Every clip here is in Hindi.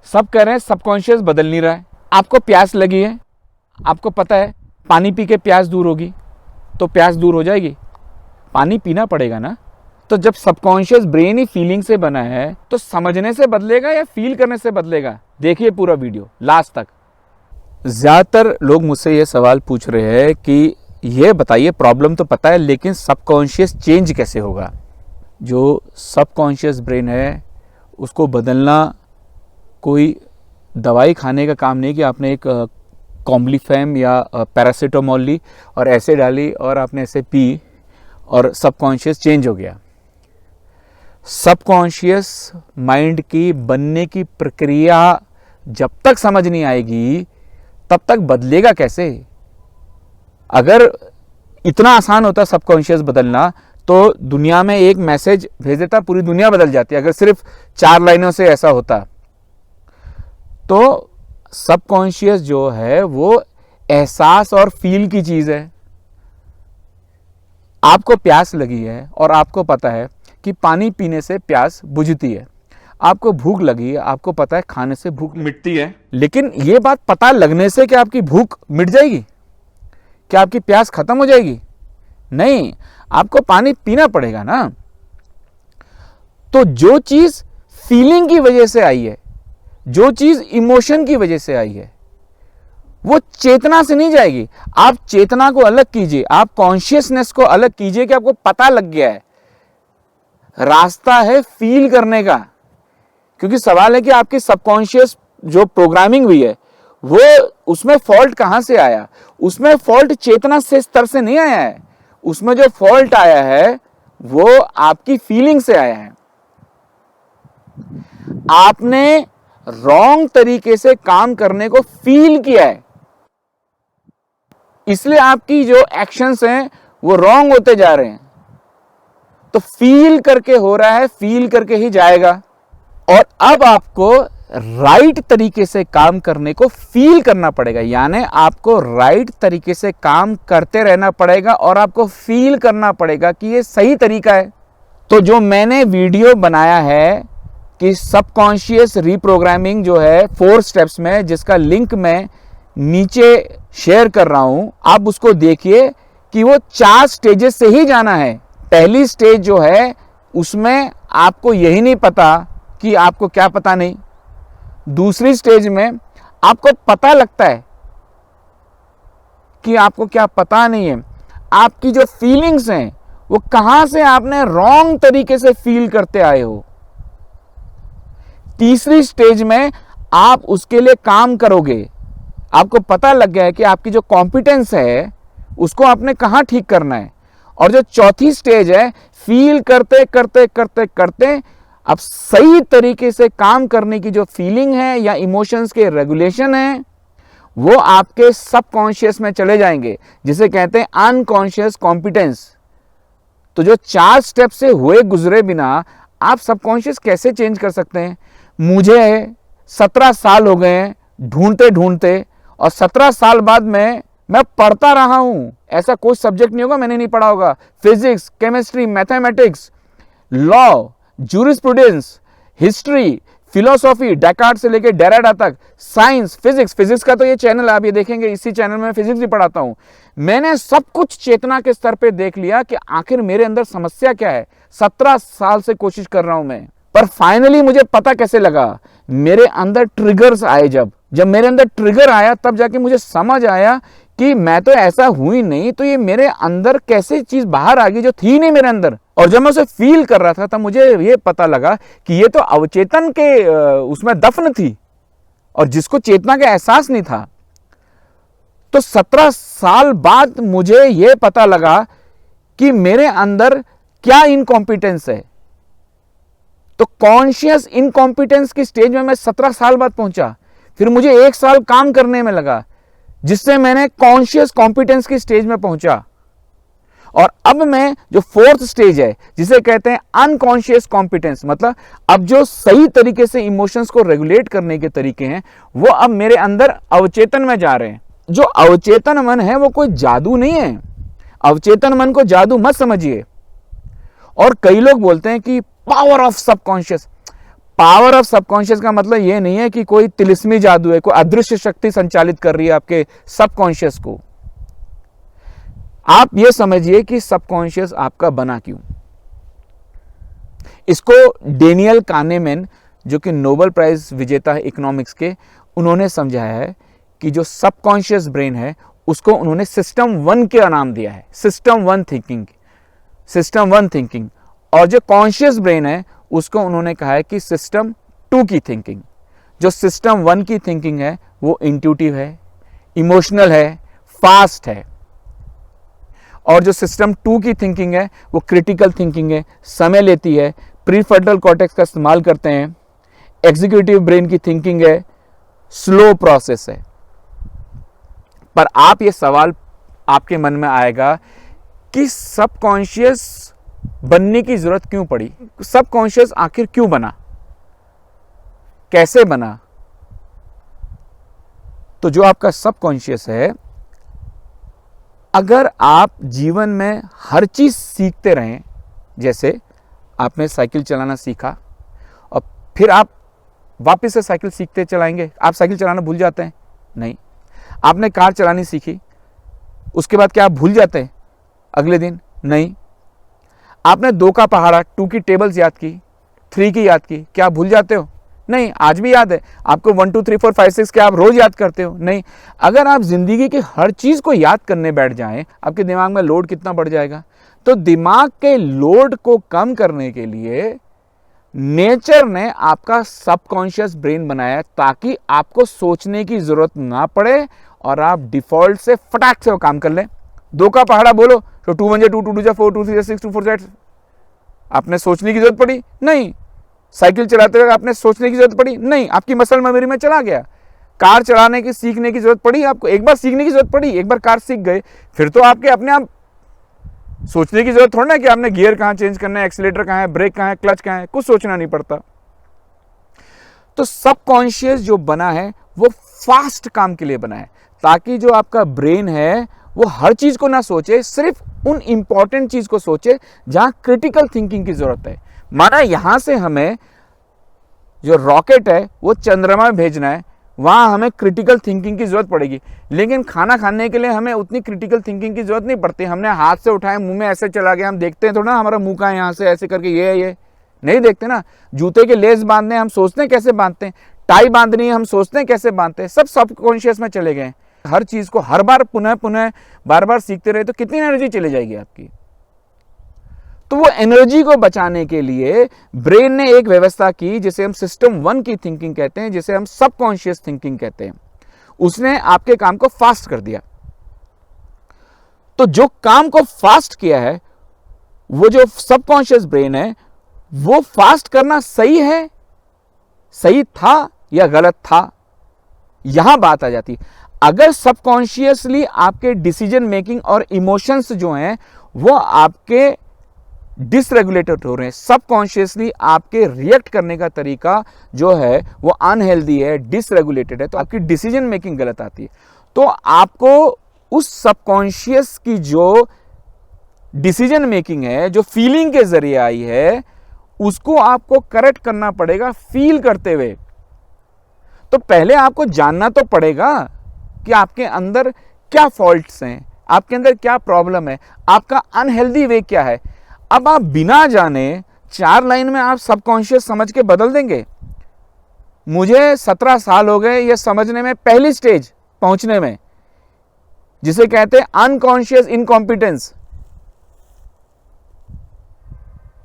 सब कह रहे हैं सबकॉन्शियस बदल नहीं रहा है। आपको प्यास लगी है, आपको पता है पानी पी के प्यास दूर होगी, तो प्यास दूर हो जाएगी, पानी पीना पड़ेगा ना। तो जब सबकॉन्शियस ब्रेन ही फीलिंग से बना है तो समझने से बदलेगा या फील करने से बदलेगा? देखिए पूरा वीडियो लास्ट तक। ज़्यादातर लोग मुझसे ये सवाल पूछ रहे हैं कि ये बताइए, प्रॉब्लम तो पता है लेकिन सबकॉन्शियस चेंज कैसे होगा? जो सबकॉन्शियस ब्रेन है उसको बदलना कोई दवाई खाने का काम नहीं कि आपने एक कॉम्बिफ्लेम या पैरासीटामोल ली और ऐसे डाली और आपने ऐसे पी और सबकॉन्शियस चेंज हो गया। सबकॉन्शियस माइंड की बनने की प्रक्रिया जब तक समझ नहीं आएगी तब तक बदलेगा कैसे? अगर इतना आसान होता सबकॉन्शियस बदलना तो दुनिया में एक मैसेज भेज देता, पूरी दुनिया बदल जाती। अगर सिर्फ 4 लाइनों से ऐसा होता तो सबकॉन्शियस जो है वो एहसास और फील की चीज है। आपको प्यास लगी है और आपको पता है कि पानी पीने से प्यास बुझती है। आपको भूख लगी है, आपको पता है खाने से भूख मिटती है। लेकिन ये बात पता लगने से क्या आपकी भूख मिट जाएगी? क्या आपकी प्यास खत्म हो जाएगी? नहीं, आपको पानी पीना पड़ेगा ना। तो जो चीज फीलिंग की वजह से आई है, जो चीज इमोशन की वजह से आई है, वो चेतना से नहीं जाएगी। आप चेतना को अलग कीजिए, आप कॉन्शियसनेस को अलग कीजिए कि आपको पता लग गया है। रास्ता है फील करने का, क्योंकि सवाल है कि आपकी सबकॉन्शियस जो प्रोग्रामिंग हुई है वो उसमें फॉल्ट कहां से आया? उसमें फॉल्ट चेतना से स्तर से नहीं आया है। उसमें जो फॉल्ट आया है वो आपकी फीलिंग से आया है। आपने रॉन्ग तरीके से काम करने को फील किया है, इसलिए आपकी जो एक्शंस हैं वो रॉन्ग होते जा रहे हैं। तो फील करके हो रहा है, फील करके ही जाएगा। और अब आपको राइट तरीके से काम करने को फील करना पड़ेगा, यानी आपको राइट तरीके से काम करते रहना पड़ेगा और आपको फील करना पड़ेगा कि ये सही तरीका है। तो जो मैंने वीडियो बनाया है कि सबकॉन्शियस रीप्रोग्रामिंग जो है 4 स्टेप्स में, जिसका लिंक मैं नीचे शेयर कर रहा हूं, आप उसको देखिए कि वो 4 स्टेजेस से ही जाना है। पहली स्टेज जो है उसमें आपको यही नहीं पता कि आपको क्या पता नहीं। दूसरी स्टेज में आपको पता लगता है कि आपको क्या पता नहीं है। आपकी जो फीलिंग्स हैं वो कहां से आपने रॉन्ग तरीके से फील करते आए हो। तीसरी स्टेज में आप उसके लिए काम करोगे। आपको पता लग गया है कि आपकी जो कॉम्पिटेंस है उसको आपने कहां ठीक करना है। और जो चौथी स्टेज है, फील करते करते करते करते अब सही तरीके से काम करने की जो फीलिंग है या इमोशंस के रेगुलेशन है वो आपके सबकॉन्शियस में चले जाएंगे, जिसे कहते हैं अनकॉन्शियस कॉम्पिटेंस। तो जो 4 स्टेप से हुए गुजरे बिना आप सबकॉन्शियस कैसे चेंज कर सकते हैं? मुझे 17 साल हो गए हैं ढूंढते ढूंढते, और 17 साल बाद मैं पढ़ता रहा हूं। ऐसा कोई सब्जेक्ट नहीं होगा मैंने नहीं पढ़ा होगा। Physics, chemistry, mathematics, law, jurisprudence, history, philosophy, Descartes से लेकर डेराडा तक, साइंस, फिजिक्स का तो ये चैनल आप ये देखेंगे, इसी चैनल में फिजिक्स भी पढ़ाता हूं। मैंने सब कुछ चेतना के स्तर पे देख लिया कि आखिर मेरे अंदर समस्या क्या है। 17 साल से कोशिश कर रहा हूं मैं, पर फाइनली मुझे पता कैसे लगा? मेरे अंदर ट्रिगर्स आए। जब मेरे अंदर ट्रिगर आया तब जाके मुझे समझ आया कि मैं तो ऐसा हुई नहीं, तो ये मेरे अंदर कैसे चीज बाहर आ गई जो थी नहीं मेरे अंदर। और जब मैं उसे फील कर रहा था तब मुझे ये पता लगा कि ये तो अवचेतन के उसमें दफन थी और जिसको चेतना का एहसास नहीं था। तो 17 साल बाद मुझे ये पता लगा कि मेरे अंदर क्या इनकॉम्पिटेंस है। तो कॉन्शियस इनकॉम्पिटेंस की स्टेज में मैं 17 साल बाद पहुंचा। फिर मुझे 1 साल काम करने में लगा, जिससे मैंने कॉन्शियस कॉम्पिटेंस की स्टेज में पहुंचा। और अब मैं जो 4th स्टेज है, जिसे कहते हैं अनकॉन्शियस कॉम्पिटेंस, मतलब अब जो सही तरीके से इमोशंस को रेगुलेट करने के तरीके हैं वो अब मेरे अंदर अवचेतन में जा रहे हैं। जो अवचेतन मन है वो कोई जादू नहीं है। अवचेतन मन को जादू मत समझिए। और कई लोग बोलते हैं कि power of subconscious. Power of subconscious का मतलब ये नहीं है कि कोई तिलिस्मी जादू है, कोई अदृश्य शक्ति संचालित कर रही है आपके सबकॉन्शियस को। आप ये समझिए कि सबकॉन्शियस आपका बना क्यों। इसको डेनियल कानेमैन, जो कि नोबेल प्राइज विजेता है इकोनॉमिक्स के, उन्होंने समझाया है कि जो सबकॉन्शियस ब्रेन है उसको उन्होंने सिस्टम 1 का नाम दिया है, सिस्टम 1 थिंकिंग, सिस्टम 1 थिंकिंग। और जो कॉन्शियस ब्रेन है उसको उन्होंने कहा है कि सिस्टम 2 की थिंकिंग। जो सिस्टम 1 की थिंकिंग है वो इंट्यूटिव है, इमोशनल है, फास्ट है। और जो सिस्टम 2 की थिंकिंग है वो क्रिटिकल थिंकिंग है, समय लेती है, प्रीफ्रंटल कॉर्टेक्स का इस्तेमाल करते हैं, एग्जीक्यूटिव ब्रेन की थिंकिंग है, स्लो प्रोसेस है। पर आप ये सवाल आपके मन में आएगा कि सबकॉन्शियस बनने की जरूरत क्यों पड़ी, सबकॉन्शियस आखिर क्यों बना, कैसे बना। तो जो आपका सबकॉन्शियस है, अगर आप जीवन में हर चीज सीखते रहें, जैसे आपने साइकिल चलाना सीखा और फिर आप वापस से साइकिल सीखते चलाएंगे, आप साइकिल चलाना भूल जाते हैं? नहीं। आपने कार चलानी सीखी, उसके बाद क्या आप भूल जाते हैं अगले दिन? नहीं। आपने 2 का पहाड़ा, 2 की टेबल्स याद की, 3 की याद की, क्या आप भूल जाते हो? नहीं, आज भी याद है आपको। 1 2 3 4 5 6 क्या आप रोज याद करते हो? नहीं। अगर आप जिंदगी की हर चीज को याद करने बैठ जाएं, आपके दिमाग में लोड कितना बढ़ जाएगा। तो दिमाग के लोड को कम करने के लिए नेचर ने आपका सबकॉन्शियस ब्रेन बनाया, ताकि आपको सोचने की जरूरत ना पड़े और आप डिफॉल्ट से फटाक से वो काम कर लें। 2 का पहाड़ा बोलो तो 2 1 2 2 2 4 2 3 6 2 4 7। आपने सोचने की जरूरत पड़ी? नहीं। साइकिल चलाते हुए आपने सोचने की जरूरत पड़ी? नहीं। आपकी मसल मेमोरी में चला गया। कार चलाने की सीखने की जरूरत पड़ी आपको? एक बार सीखने की जरूरत पड़ी, एक बार कार सीख गए, फिर तो आपके अपने आप सोचने की जरूरत थोड़ा ना कि आपने गियर कहां चेंज करना है, एक्सीलेटर कहां है, ब्रेक कहां है, क्लच कहां है, कुछ सोचना नहीं पड़ता। तो सबकॉन्शियस जो बना है वो फास्ट काम के लिए बना है, ताकि जो आपका ब्रेन है वो हर चीज को ना सोचे, सिर्फ उन इंपॉर्टेंट चीज को सोचे जहां क्रिटिकल थिंकिंग की जरूरत है। माना यहां से हमें जो रॉकेट है वो चंद्रमा में भेजना है, वहां हमें क्रिटिकल थिंकिंग की जरूरत पड़ेगी। लेकिन खाना खाने के लिए हमें उतनी क्रिटिकल थिंकिंग की जरूरत नहीं पड़ती। हमने हाथ से उठाया, मुंह में ऐसे चला गया, हम देखते हैं थोड़ा ना हमारा मुंह का यहाँ से ऐसे करके ये नहीं देखते ना। जूते के लेस बांधने हम सोचते हैं कैसे बांधते हैं, टाई बांधनी है हम सोचते हैं कैसे बांधते हैं, सब सबकॉन्शियस में चले गए। हर चीज को हर बार पुनः पुनः बार बार सीखते रहे तो कितनी एनर्जी चली जाएगी आपकी। तो वो एनर्जी को बचाने के लिए ब्रेन ने एक व्यवस्था की, जिसे हम सिस्टम 1 की थिंकिंग कहते हैं, जिसे हम सबकॉन्शियस थिंकिंग कहते हैं। उसने आपके काम को फास्ट कर दिया। तो जो काम को फास्ट किया है, वो जो सबकॉन्शियस ब्रेन है, वो फास्ट करना सही है, सही था या गलत था, यहां बात आ जाती। अगर सबकॉन्शियसली आपके डिसीजन मेकिंग और इमोशंस जो हैं वो आपके डिसरेगुलेटेड हो रहे हैं, सबकॉन्शियसली आपके रिएक्ट करने का तरीका जो है वो अनहेल्दी है, डिसरेगुलेटेड है, तो आपकी डिसीजन मेकिंग गलत आती है। तो आपको उस सबकॉन्शियस की जो डिसीजन मेकिंग है, जो फीलिंग के जरिए आई है, उसको आपको करेक्ट करना पड़ेगा फील करते हुए। तो पहले आपको जानना तो पड़ेगा कि आपके अंदर क्या फॉल्ट्स हैं, आपके अंदर क्या प्रॉब्लम है, आपका अनहेल्दी वे क्या है। अब आप बिना जाने 4 लाइन में आप सबकॉन्शियस समझ के बदल देंगे। मुझे 17 साल हो गए ये समझने में, पहली स्टेज पहुंचने में, जिसे कहते हैं अनकॉन्शियस इनकॉम्पिटेंस,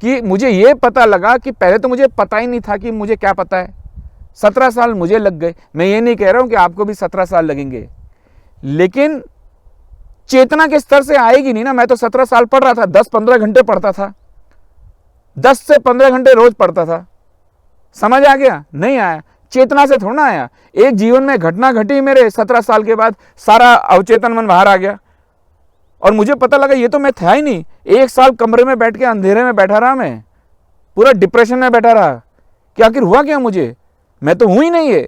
कि मुझे ये पता लगा कि पहले तो मुझे पता ही नहीं था कि मुझे क्या पता है। 17 साल मुझे लग गए। मैं ये नहीं कह रहा हूं कि आपको भी 17 साल लगेंगे, लेकिन चेतना के स्तर से आएगी नहीं ना। मैं तो 17 साल पढ़ रहा था, 10-15 घंटे पढ़ता था, 10 से 15 घंटे रोज पढ़ता था। समझ आ गया? नहीं आया। चेतना से थोड़ा आया। एक जीवन में घटना घटी मेरे 17 साल के बाद, सारा अवचेतन मन बाहर आ गया और मुझे पता लगा ये तो मैं था ही नहीं। 1 साल कमरे में बैठ के अंधेरे में बैठा रहा, मैं पूरा डिप्रेशन में बैठा रहा कि आखिर हुआ क्या मुझे, मैं तो हूं ही नहीं है।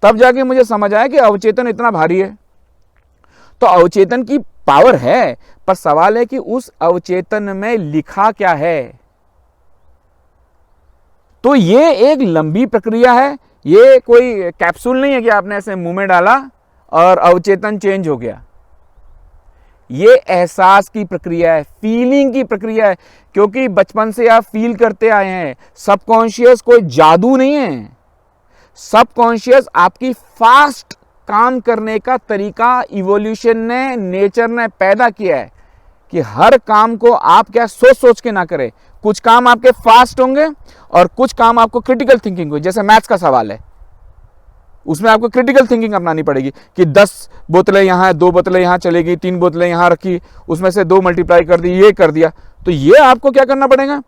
तब जाके मुझे समझ आया कि अवचेतन इतना भारी है। तो अवचेतन की पावर है, पर सवाल है कि उस अवचेतन में लिखा क्या है। तो ये एक लंबी प्रक्रिया है, ये कोई कैप्सूल नहीं है कि आपने ऐसे मुंह में डाला और अवचेतन चेंज हो गया। ये एहसास की प्रक्रिया है, फीलिंग की प्रक्रिया है, क्योंकि बचपन से आप फील करते आए हैं। सबकॉन्शियस कोई जादू नहीं है। सबकॉन्शियस आपकी फास्ट काम करने का तरीका इवोल्यूशन ने, नेचर ने पैदा किया है कि हर काम को आप क्या सोच सोच के ना करें। कुछ काम आपके फास्ट होंगे और कुछ काम आपको क्रिटिकल थिंकिंग होगी। जैसे मैथ्स का सवाल है, उसमें आपको क्रिटिकल थिंकिंग अपनानी पड़ेगी कि 10 बोतलें यहाँ, 2 बोतलें यहाँ चलेगी, 3 बोतलें यहाँ रखी, उसमें से 2 मल्टीप्लाई कर दी, ये कर दिया। तो ये आपको क्या करना पड़ेगा,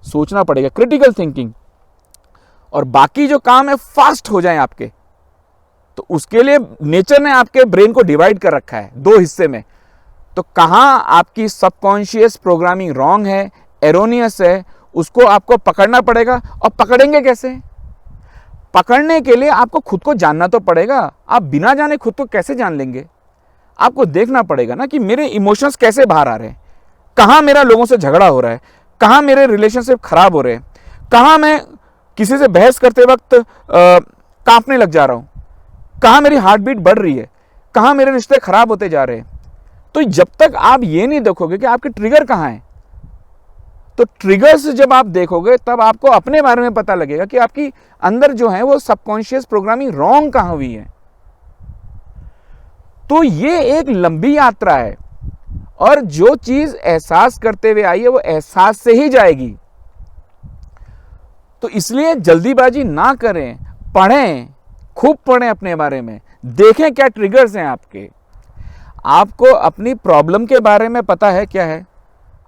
सोचना पड़ेगा, क्रिटिकल थिंकिंग। और बाकी जो काम है फास्ट हो जाए आपके, तो उसके लिए नेचर ने आपके ब्रेन को डिवाइड कर रखा है 2 हिस्से में। तो कहाँ आपकी सबकॉन्शियस प्रोग्रामिंग रॉन्ग है, एरोनियस है, उसको आपको पकड़ना पड़ेगा। और पकड़ेंगे कैसे? पकड़ने के लिए आपको खुद को जानना तो पड़ेगा। आप बिना जाने खुद को कैसे जान लेंगे? आपको देखना पड़ेगा ना कि मेरे इमोशंस कैसे बाहर आ रहे हैं, कहाँ मेरा लोगों से झगड़ा हो रहा है, कहाँ मेरे रिलेशनशिप खराब हो रहे हैं, कहाँ मैं किसी से बहस करते वक्त कांपने लग जा रहा हूँ, कहाँ मेरी हार्ट बीट बढ़ रही है, कहाँ मेरे रिश्ते खराब होते जा रहे हैं। तो जब तक आप ये नहीं देखोगे कि आपके ट्रिगर कहाँ हैं, तो ट्रिगर्स जब आप देखोगे तब आपको अपने बारे में पता लगेगा कि आपकी अंदर जो है वो सबकॉन्शियस प्रोग्रामिंग रॉन्ग कहाँ हुई है। तो ये एक लंबी यात्रा है, और जो चीज एहसास करते हुए आई है वो एहसास से ही जाएगी। तो इसलिए जल्दीबाजी ना करें, पढ़ें, खूब पढ़ें अपने बारे में, देखें क्या ट्रिगर्स हैं आपके। आपको अपनी प्रॉब्लम के बारे में पता है क्या है?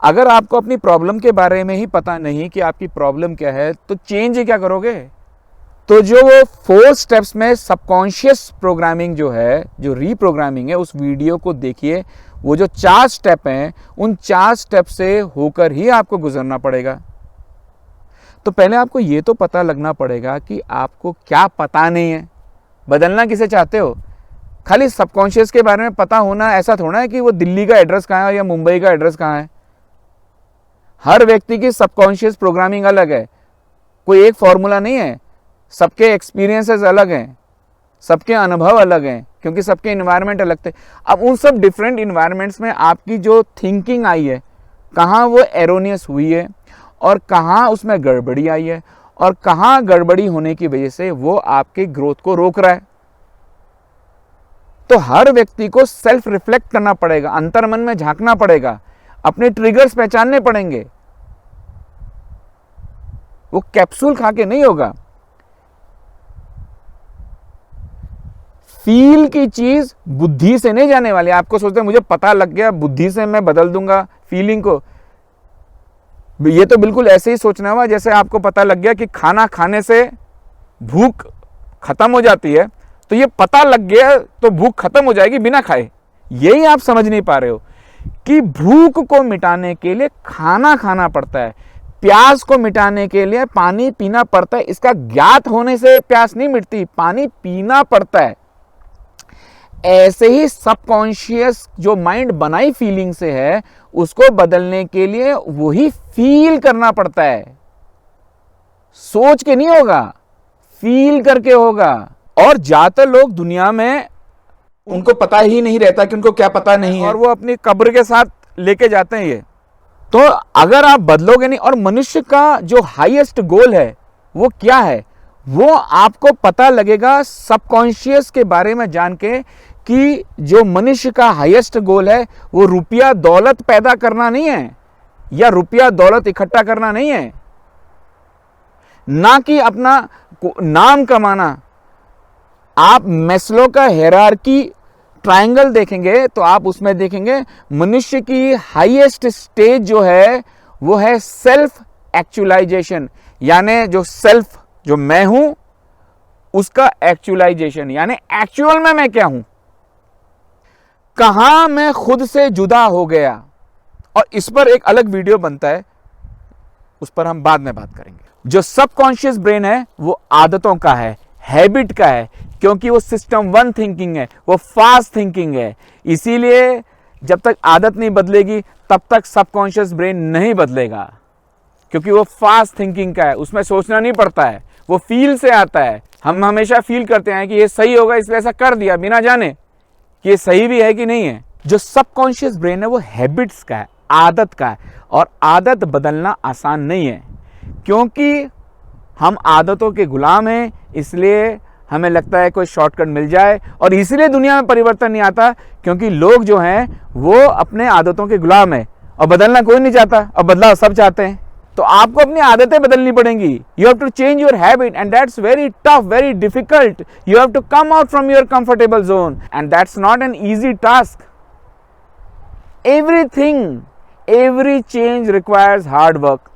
अगर आपको अपनी प्रॉब्लम के बारे में ही पता नहीं कि आपकी प्रॉब्लम क्या है, तो चेंज क्या करोगे? तो जो वो 4 स्टेप्स में सबकॉन्शियस प्रोग्रामिंग जो है, जो रीप्रोग्रामिंग है, उस वीडियो को देखिए। वो जो 4 स्टेप हैं, उन 4 स्टेप से होकर ही आपको गुजरना पड़ेगा। तो पहले आपको ये तो पता लगना पड़ेगा कि आपको क्या पता नहीं है। बदलना किसे चाहते हो? खाली सबकॉन्शियस के बारे में पता होना ऐसा थोड़ा है कि वो दिल्ली का एड्रेस कहाँ है या मुंबई का एड्रेस कहाँ है। हर व्यक्ति की सबकॉन्शियस प्रोग्रामिंग अलग है, कोई एक फॉर्मूला नहीं है। सबके एक्सपीरियंसेस अलग हैं, सबके अनुभव अलग हैं, क्योंकि सबके इन्वायरमेंट अलग थे। अब उन सब डिफरेंट इन्वायरमेंट्स में आपकी जो थिंकिंग आई है, कहाँ वो एरोनियस हुई है और कहाँ उसमें गड़बड़ी आई है, और कहाँ गड़बड़ी होने की वजह से वो आपके ग्रोथ को रोक रहा है। तो हर व्यक्ति को सेल्फ रिफ्लेक्ट करना पड़ेगा, अंतर्मन में झांकना पड़ेगा, अपने ट्रिगर्स पहचानने पड़ेंगे। वो कैप्सूल खा के नहीं होगा। फील की चीज बुद्धि से नहीं जाने वाली। आपको सोचते हैं मुझे पता लग गया, बुद्धि से मैं बदल दूंगा फीलिंग को। ये तो बिल्कुल ऐसे ही सोचना हुआ जैसे आपको पता लग गया कि खाना खाने से भूख खत्म हो जाती है, तो ये पता लग गया तो भूख खत्म हो जाएगी बिना खाए। यही आप समझ नहीं पा रहे हो कि भूख को मिटाने के लिए खाना खाना पड़ता है, प्यास को मिटाने के लिए पानी पीना पड़ता है। इसका ज्ञात होने से प्यास नहीं मिटती, पानी पीना पड़ता है। ऐसे ही सबकॉन्शियस जो माइंड बनाई फीलिंग से है, उसको बदलने के लिए वही फील करना पड़ता है। सोच के नहीं होगा, फील करके होगा। और ज्यादातर लोग दुनिया में उनको पता ही नहीं रहता कि उनको क्या पता नहीं है, और वो अपनी कब्र के साथ लेके जाते हैं ये। तो अगर आप बदलोगे नहीं, और मनुष्य का जो हाईएस्ट गोल है वो क्या है, वो आपको पता लगेगा सबकॉन्शियस के बारे में जान के कि जो मनुष्य का हाईएस्ट गोल है वो रुपया दौलत पैदा करना नहीं है, या रुपया दौलत इकट्ठा करना नहीं है, ना कि अपना नाम कमाना। आप मैस्लो का हायरार्की ट्रायंगल देखेंगे तो आप उसमें देखेंगे मनुष्य की हाईएस्ट स्टेज जो है वो है सेल्फ एक्चुअलाइजेशन, यानी जो सेल्फ, जो मैं हूं, उसका एक्चुअलाइजेशन, यानी एक्चुअल में मैं क्या हूं, कहां मैं खुद से जुदा हो गया। और इस पर एक अलग वीडियो बनता है, उस पर हम बाद में बात करेंगे। जो सबकॉन्शियस ब्रेन है वो आदतों का है, हैबिट का है, क्योंकि वो सिस्टम 1 थिंकिंग है, वो फास्ट थिंकिंग है। इसीलिए जब तक आदत नहीं बदलेगी तब तक सबकॉन्शियस ब्रेन नहीं बदलेगा। क्योंकि वो फास्ट थिंकिंग का है, उसमें सोचना नहीं पड़ता है, वो फील से आता है। हम हमेशा फील करते हैं कि ये सही होगा इसलिए ऐसा कर दिया, बिना जाने कि ये सही भी है कि नहीं है। जो सबकॉन्शियस ब्रेन है वो हैबिट्स का है, आदत का है, और आदत बदलना आसान नहीं है, क्योंकि हम आदतों के गुलाम हैं। इसलिए हमें लगता है कोई शॉर्टकट मिल जाए, और इसीलिए दुनिया में परिवर्तन नहीं आता, क्योंकि लोग जो हैं वो अपने आदतों के गुलाम हैं और बदलना कोई नहीं चाहता, और बदलाव सब चाहते हैं। तो आपको अपनी आदतें बदलनी पड़ेंगी। You have to change your habit and that's very tough, very difficult. You have to come out from your comfortable zone and that's not an easy task. Everything, every change requires hard work.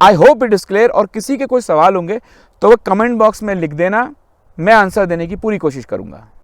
I hope it is clear. और किसी के कोई सवाल होंगे तो वो कमेंट बॉक्स में लिख देना, मैं आंसर देने की पूरी कोशिश करूंगा।